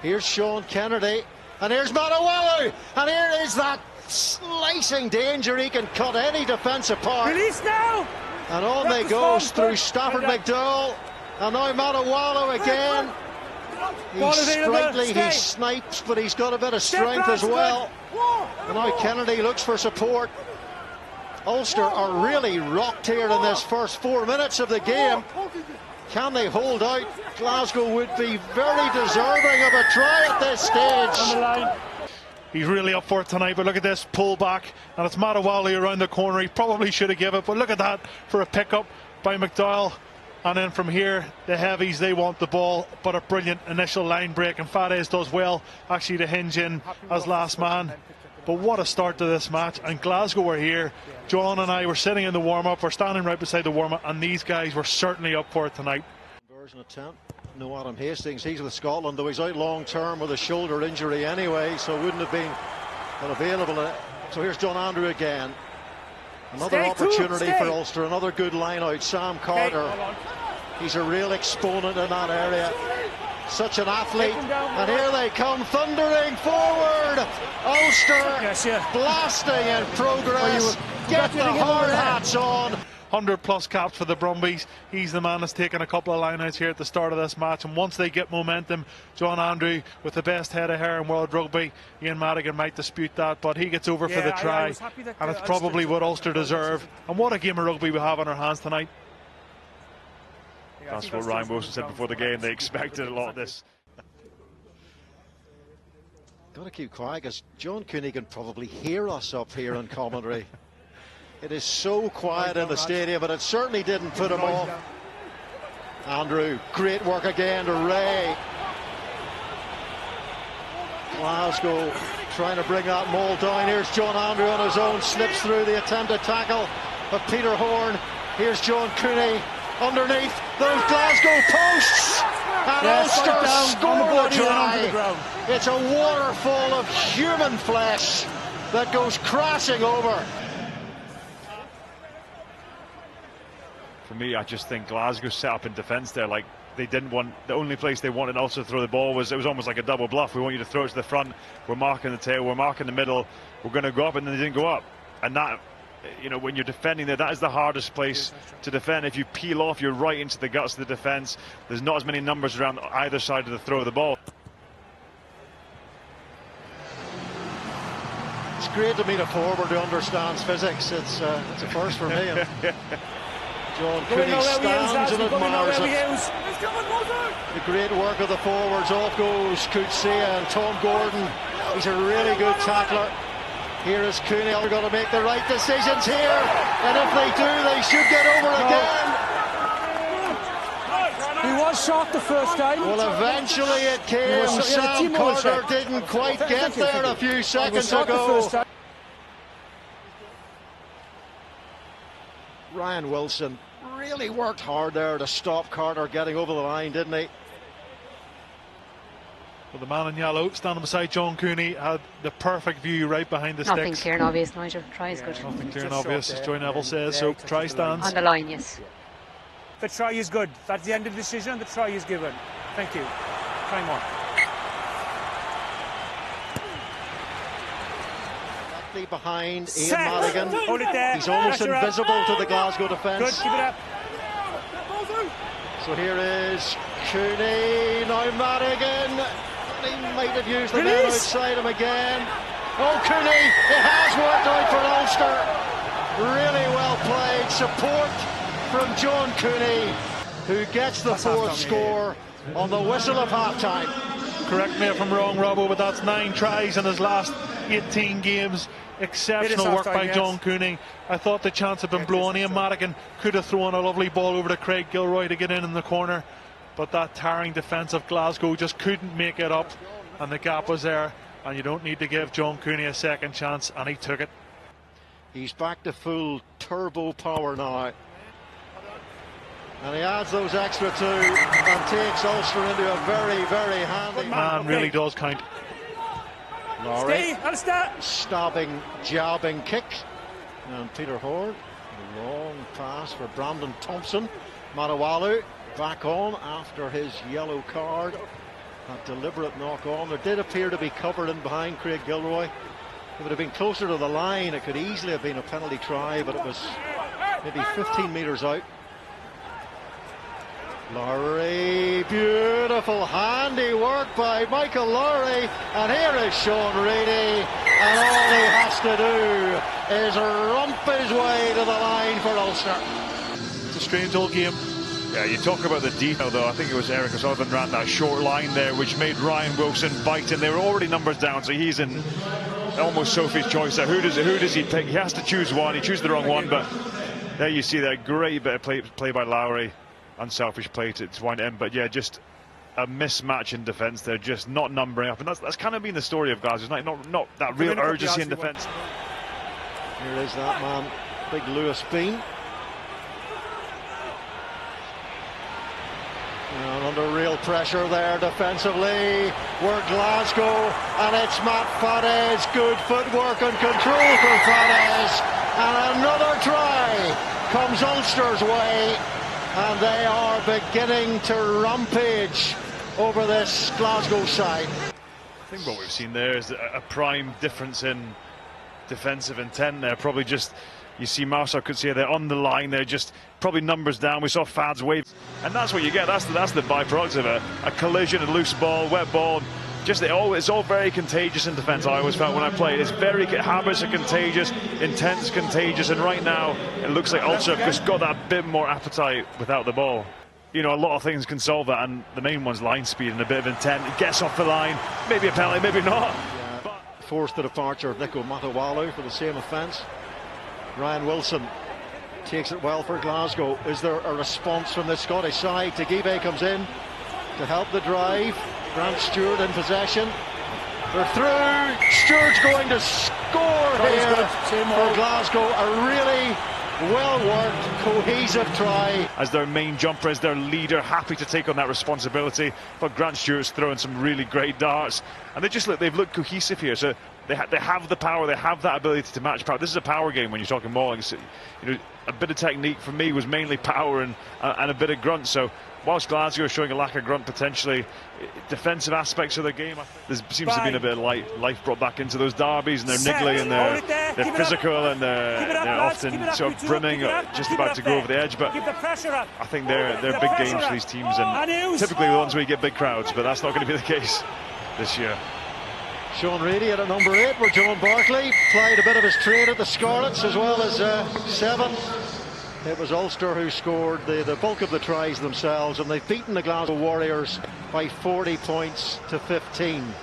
Here's Sean Kennedy, and here's Matawalu, and here is that slicing danger. He can cut any defence apart. Release now! And on they goes through Stafford McDowell, and now Matawalu again. He's sprightly, he snipes, but he's got a bit of strength as well. And now Kennedy looks for support. Ulster are really rocked here in this first 4 minutes of the game. Can they hold out? Glasgow would be very deserving of a try at this stage. He's really up for it tonight, but look at this pull back, and it's Matawalu around the corner. He probably should have given it, but look at that for a pickup by McDowell. And then from here, the heavies, they want the ball, but a brilliant initial line break, and Fades does well actually to hinge in as last man. But what a start to this match, and Glasgow were here. John and I were sitting in the warm-up, we're standing right beside the warm-up, and these guys were certainly up for it tonight. Conversion attempt. No Adam Hastings, he's with Scotland, though he's out long-term with a shoulder injury anyway, so wouldn't have been available. So here's John Andrew again. Another opportunity for Ulster, another good line out. Sam Carter, he's a real exponent in that area. Such an athlete, and here they come thundering forward. Ulster blasting in progress. Get the hard hats on. 100+ caps for the Brumbies. He's the man that's taken a couple of lineouts here at the start of this match, and once they get momentum, John Andrew with the best head of hair in world rugby. Ian Madigan might dispute that, but he gets over for the try, and it's probably what Ulster deserve. And what a game of rugby we have on our hands tonight. That's what Ryan Wilson said before the game. They expected a lot of this. Got to keep quiet, because John Cooney can probably hear us up here in commentary. It is so quiet in the stadium, but it certainly didn't put him off. Andrew, great work again to Ray. Glasgow trying to bring that maul down. Here's John Andrew on his own, slips through the attempted tackle of Peter Horn. Here's John Cooney underneath those Glasgow posts, and Ulster score the try. It's a waterfall of human flesh that goes crashing over. For me, I just think Glasgow set up in defence there. Like, they didn't want, the only place they wanted Ulster to throw the ball was, it was almost like a double bluff. We want you to throw it to the front, we're marking the tail, we're marking the middle, we're going to go up, and then they didn't go up. And that, you know, when you're defending there, that is the hardest place to defend. If you peel off, you're right into the guts of the defence. There's not as many numbers around either side of the throw of the ball. It's great to meet a forward who understands physics. It's a first for me. John Cooney stands and admires it. The great work of the forwards. Off goes Coetzee and Tom Gordon. He's a really good tackler. Here is Cooney. They're going to make the right decisions here, and if they do, they should get over again. He was shot the first time. Well, eventually it came. Sam Carter didn't quite get there a few seconds ago. Ryan Wilson really worked hard there to stop Carter getting over the line, didn't he? Well, the man in yellow standing beside John Cooney had the perfect view right behind the Nothing sticks. clear and obvious, Nigel. Try is good. Nothing clear and obvious, as Joy Neville says, so try stands. On the line, yes. The try is good. That's the end of the decision. The try is given. Thank you. Time on. Behind Ian Madigan. Hold it there. He's almost invisible to the Glasgow defence. Good, keep it up. So here is Cooney, now Madigan. He might have used the man outside him again. Oh, Cooney, it has worked out for Ulster. Really well played. Support from John Cooney, who gets the fourth score on the whistle of half-time. Correct me if I'm wrong, Robbo, but that's 9 tries in his last 18 games. Exceptional work by John Cooney. I thought the chance had been blown. Ian Madigan could have thrown a lovely ball over to Craig Gilroy to get in the corner, but that tiring defence of Glasgow just couldn't make it up, and the gap was there, and you don't need to give John Cooney a second chance, and he took it. He's back to full turbo power now, and he adds those extra 2 and takes Ulster into a very, very handy man. Really does count. Laurie, stabbing, jabbing kick, and Peter Horn, a long pass for Brandon Thompson. Matawalu back on after his yellow card. A deliberate knock on. There did appear to be cover in behind Craig Gilroy. If it had been closer to the line, it could easily have been a penalty try, but it was maybe 15 metres out. Lowry, beautiful handy work by Michael Lowry, and here is Sean Reedy, and all he has to do is rump his way to the line for Ulster. It's a strange old game. Yeah, you talk about the detail though. I think it was Eric O'Sullivan ran that short line there, which made Ryan Wilson bite, and they were already numbers down, so he's in almost Sophie's choice there. Who does he pick? He has to choose one. He chooses the wrong one, but there you see that great bit of play by Lowry. Unselfish play to wind it in, but yeah, just a mismatch in defence. They're just not numbering up, and that's kind of been the story of Glasgow tonight. Not that real urgency in defence. Here is that man, big Lewis Bean. And under real pressure there defensively, we're Glasgow, and it's Matt Fadez. Good footwork and control for Fadez, and another try comes Ulster's way. And they are beginning to rampage over this Glasgow side. I think what we've seen there is a prime difference in defensive intent there. Probably just, you see Marcel Coetzee there on the line there, just probably numbers down. We saw Fad's wave, and that's what you get. That's the byproduct of a collision, a loose ball, wet ball. Just it's all very contagious in defence. I always felt when I played, habits are contagious, intent's contagious, and right now it looks like Ulster have just got that bit more appetite without the ball. You know, a lot of things can solve that, and the main one's line speed and a bit of intent. It gets off the line, maybe a penalty, maybe not. Yeah, forced the departure of Nico Matawalu for the same offence. Ryan Wilson takes it well for Glasgow. Is there a response from the Scottish side? Tagibe comes in to help the drive. Grant Stewart in possession. They're through. Stewart's going to score here for Glasgow. A really well-worked, cohesive try. As their main jumper, as their leader, happy to take on that responsibility. But Grant Stewart's throwing some really great darts, and they've looked cohesive here. So they have the power, they have that ability to match power. This is a power game when you're talking mauling. So, you know, a bit of technique for me was mainly power and a bit of grunt. So whilst Glasgow is showing a lack of grunt potentially, defensive aspects of the game, there seems to have been a bit of life brought back into those derbies, and they're niggly and they're physical, and they're often sort of brimming, just about to go over the edge. But I think they're big games for these teams, and typically the ones where you get big crowds, but that's not going to be the case this year. Sean Reedy at number 8, where John Barclay played a bit of his trade at the Scarlets as well as 7. It was Ulster who scored the bulk of the tries themselves, and they've beaten the Glasgow Warriors by 40 points to 15.